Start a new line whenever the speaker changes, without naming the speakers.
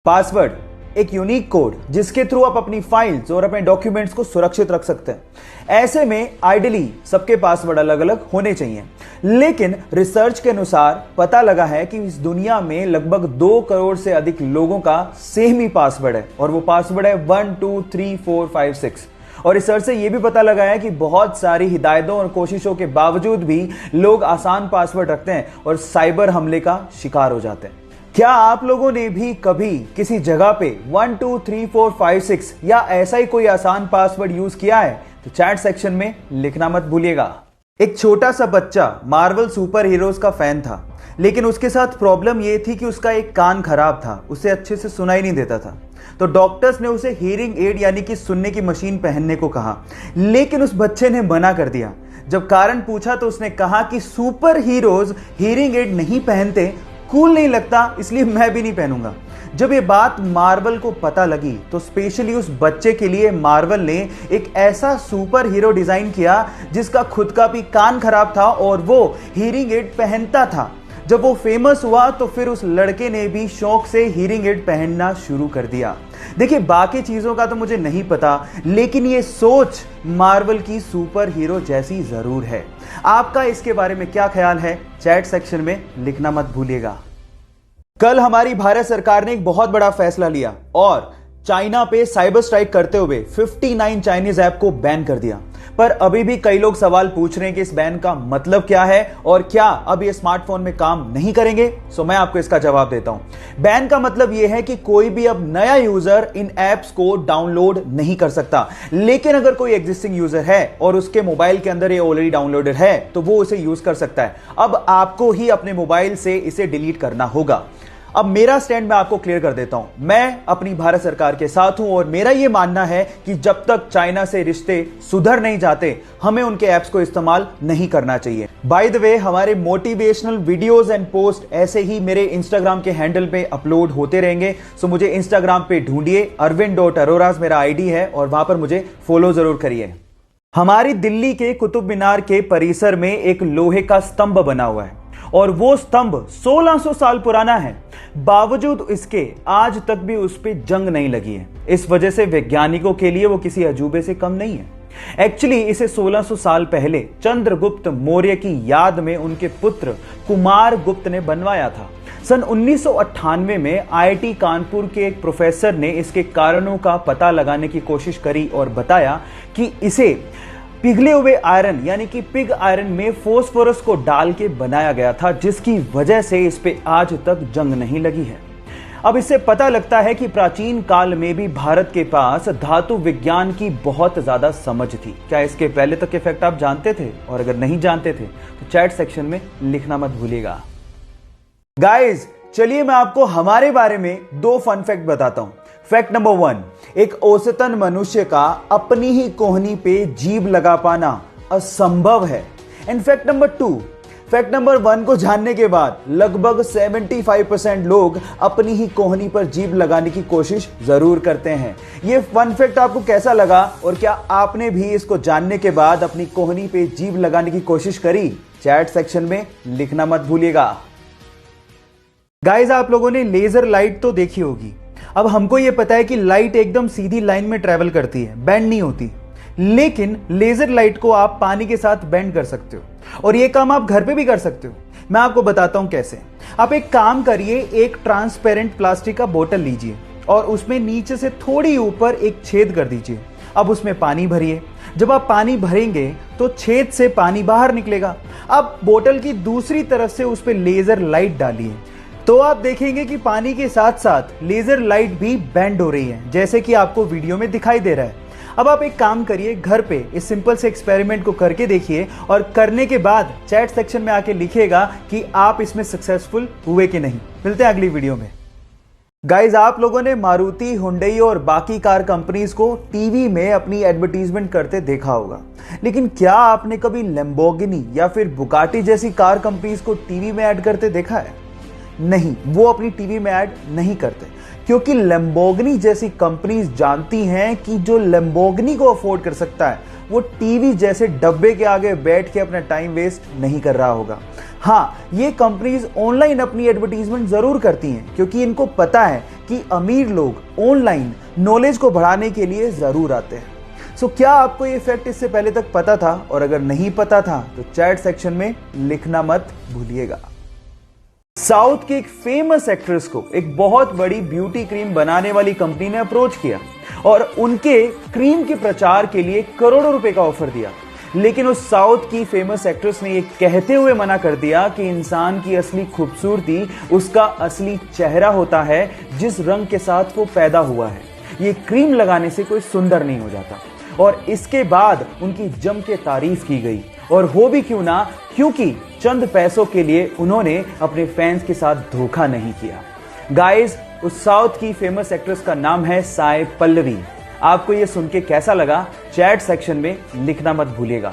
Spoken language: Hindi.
पासवर्ड एक यूनिक कोड जिसके थ्रू आप अपनी फाइल्स और अपने डॉक्यूमेंट्स को सुरक्षित रख सकते हैं। ऐसे में आइडियली सबके पासवर्ड अलग अलग होने चाहिए, लेकिन रिसर्च के अनुसार पता लगा है कि इस दुनिया में लगभग 2 करोड़ से अधिक लोगों का सेम ही पासवर्ड है और वो पासवर्ड है 1 2 3 4 5 6। और रिसर्च से यह भी पता लगा है कि बहुत सारी हिदायतों और कोशिशों के बावजूद भी लोग आसान पासवर्ड रखते हैं और साइबर हमले का शिकार हो जाते हैं। क्या आप लोगों ने भी कभी किसी जगह पे 1 2 3 4 5 6 या ऐसा ही कोई आसान पासवर्ड यूज किया है? तो चैट सेक्शन में लिखना मत भूलिएगा। एक छोटा सा बच्चा मार्वल सुपर हीरोज का फैन था, लेकिन उसके साथ प्रॉब्लम यह थी कि उसका एक कान खराब था, उसे अच्छे से सुनाई नहीं देता था। तो डॉक्टर्स ने उसे हियरिंग एड यानी कि सुनने की मशीन पहनने को कहा, लेकिन उस बच्चे ने मना कर दिया। जब कारण पूछा तो उसने कहा कि सुपर हीरोज हियरिंग एड नहीं पहनते, कूल नहीं लगता, इसलिए मैं भी नहीं पहनूंगा। जब ये बात मार्वल को पता लगी तो स्पेशली उस बच्चे के लिए मार्वल ने एक ऐसा सुपर हीरो डिजाइन किया जिसका खुद का भी कान खराब था और वो हियरिंग एड पहनता था। जब वो फेमस हुआ तो फिर उस लड़के ने भी शौक से हियरिंग एड पहनना शुरू कर दिया। देखिए, बाकी चीजों का तो मुझे नहीं पता, लेकिन ये सोच मार्वल की सुपर हीरो जैसी जरूर है। आपका इसके बारे में क्या ख्याल है? चैट सेक्शन में लिखना मत भूलिएगा। कल हमारी भारत सरकार ने एक बहुत बड़ा फैसला लिया और चाइना पे साइबर स्ट्राइक करते हुए 59 चाइनीज ऐप को बैन कर दिया। पर अभी भी कई लोग सवाल पूछ रहे हैं कि इस बैन का मतलब क्या है और क्या अब ये स्मार्टफोन में काम नहीं करेंगे। सो मैं आपको इसका जवाब देता हूं। बैन का मतलब यह है कि कोई भी अब नया यूजर इन एप्स को डाउनलोड नहीं कर सकता, लेकिन अगर कोई एग्जिस्टिंग यूजर है और उसके मोबाइल के अंदर ये ऑलरेडी डाउनलोडेड है तो वो उसे यूज कर सकता है। अब आपको ही अपने मोबाइल से इसे डिलीट करना होगा। अब मेरा स्टैंड मैं आपको क्लियर कर देता हूं। मैं अपनी भारत सरकार के साथ हूं और मेरा यह मानना है कि जब तक चाइना से रिश्ते सुधर नहीं जाते, हमें उनके ऐप्स को इस्तेमाल नहीं करना चाहिए। बाय द वे, हमारे मोटिवेशनल वीडियोस एंड पोस्ट ऐसे ही मेरे इंस्टाग्राम के हैंडल पे अपलोड होते रहेंगे। सो मुझे इंस्टाग्राम पे ढूंढिए, arvind.aroras मेरा आईडी है और वहां पर मुझे फॉलो जरूर करिए। हमारी दिल्ली के कुतुब मीनार के परिसर में एक लोहे का स्तंभ बना हुआ है और वो स्तंभ 1600 साल पुराना है। बावजूद इसके आज तक भी उस पर जंग नहीं लगी है। इस वजह से वैज्ञानिकों के लिए वो किसी अजूबे से कम नहीं है। एक्चुअली इसे 1600 साल पहले चंद्रगुप्त मौर्य की याद में उनके पुत्र कुमार गुप्त ने बनवाया था। सन 1998 में आईआईटी कानपुर के एक प्रोफेसर ने इसके कारणों का पता लगाने की कोशिश करी और बताया कि इसे पिघले हुए आयरन यानी कि पिग आयरन में फोस्फोरस को डाल के बनाया गया था, जिसकी वजह से इस पे आज तक जंग नहीं लगी है। अब इससे पता लगता है कि प्राचीन काल में भी भारत के पास धातु विज्ञान की बहुत ज्यादा समझ थी। क्या इसके पहले तक के फैक्ट आप जानते थे? और अगर नहीं जानते थे तो चैट सेक्शन में लिखना मत भूलिएगा। गाइस, चलिए मैं आपको हमारे बारे में 2 फन फैक्ट बताता हूं। फैक्ट नंबर 1, एक औसतन मनुष्य का अपनी ही कोहनी पे जीभ लगा पाना असंभव है। And fact number 2, fact number 1 को जानने के बाद लगभग 75% लोग अपनी ही कोहनी पर जीभ लगाने की कोशिश जरूर करते हैं। ये फन फैक्ट आपको कैसा लगा और क्या आपने भी इसको जानने के बाद अपनी कोहनी पे जीभ लगाने की कोशिश करी? चैट सेक्शन में लिखना मत भूलिएगा। गाइस, आप लोगों ने लेजर लाइट तो देखी होगी। अब हमको यह पता है कि लाइट एकदम सीधी लाइन में ट्रेवल करती है, बेंड नहीं होती, लेकिन लेजर लाइट को आप पानी के साथ बेंड कर सकते हो और यह काम आप घर पे भी कर सकते हो। मैं आपको बताता हूं कैसे। आप एक काम करिए, एक ट्रांसपेरेंट प्लास्टिक का बोतल लीजिए और उसमें नीचे से थोड़ी ऊपर एक छेद कर दीजिए। अब उसमें पानी भरिए। जब आप पानी भरेंगे तो छेद से पानी बाहर निकलेगा। अब बोतल की दूसरी तरफ से उस पर लेजर लाइट डालिए तो आप देखेंगे कि पानी के साथ साथ लेजर लाइट भी बेंड हो रही है, जैसे कि आपको वीडियो में दिखाई दे रहा है। अब आप एक काम करिए, घर पे इस सिंपल से एक्सपेरिमेंट को करके देखिए और करने के बाद चैट सेक्शन में आके लिखिएगा कि आप इसमें सक्सेसफुल हुए कि नहीं। मिलते हैं अगली वीडियो में। गाइज, आप लोगों ने मारुति, हुंडई और बाकी कार कंपनीज को टीवी में अपनी एडवर्टीजमेंट करते देखा होगा, लेकिन क्या आपने कभी लैम्बोर्गिनी या फिर बुगाटी जैसी कार कंपनीज को टीवी में ऐड करते देखा है? नहीं, वो अपनी टीवी में ऐड नहीं करते, क्योंकि लैम्बोर्गिनी जैसी कंपनीज जानती हैं कि जो लैम्बोर्गिनी को अफोर्ड कर सकता है वो टीवी जैसे डब्बे के आगे बैठ के अपना टाइम वेस्ट नहीं कर रहा होगा। हाँ, ये कंपनीज ऑनलाइन अपनी एडवर्टीजमेंट जरूर करती हैं क्योंकि इनको पता है कि अमीर लोग ऑनलाइन नॉलेज को बढ़ाने के लिए जरूर आते हैं। सो क्या आपको ये फैक्ट इससे पहले तक पता था? और अगर नहीं पता था तो चैट सेक्शन में लिखना मत भूलिएगा। साउथ की एक फेमस एक्ट्रेस को एक बहुत बड़ी ब्यूटी क्रीम बनाने वाली कंपनी ने अप्रोच किया और उनके क्रीम के प्रचार के लिए करोड़ों रुपए का ऑफर दिया। लेकिन उस साउथ की फेमस एक्ट्रेस ने यह कहते हुए मना कर दिया कि इंसान की असली खूबसूरती उसका असली चेहरा होता है, जिस रंग के साथ वो पैदा हुआ है। ये क्रीम लगाने से कोई सुंदर नहीं हो जाता। और इसके बाद उनकी जम के तारीफ की गई, और हो भी क्यों ना, क्योंकि चंद पैसों के लिए उन्होंने अपने फैंस के साथ धोखा नहीं किया। गाइस, उस साउथ की फेमस एक्ट्रेस का नाम है साई पल्लवी। आपको यह सुन के कैसा लगा? चैट सेक्शन में लिखना मत भूलिएगा।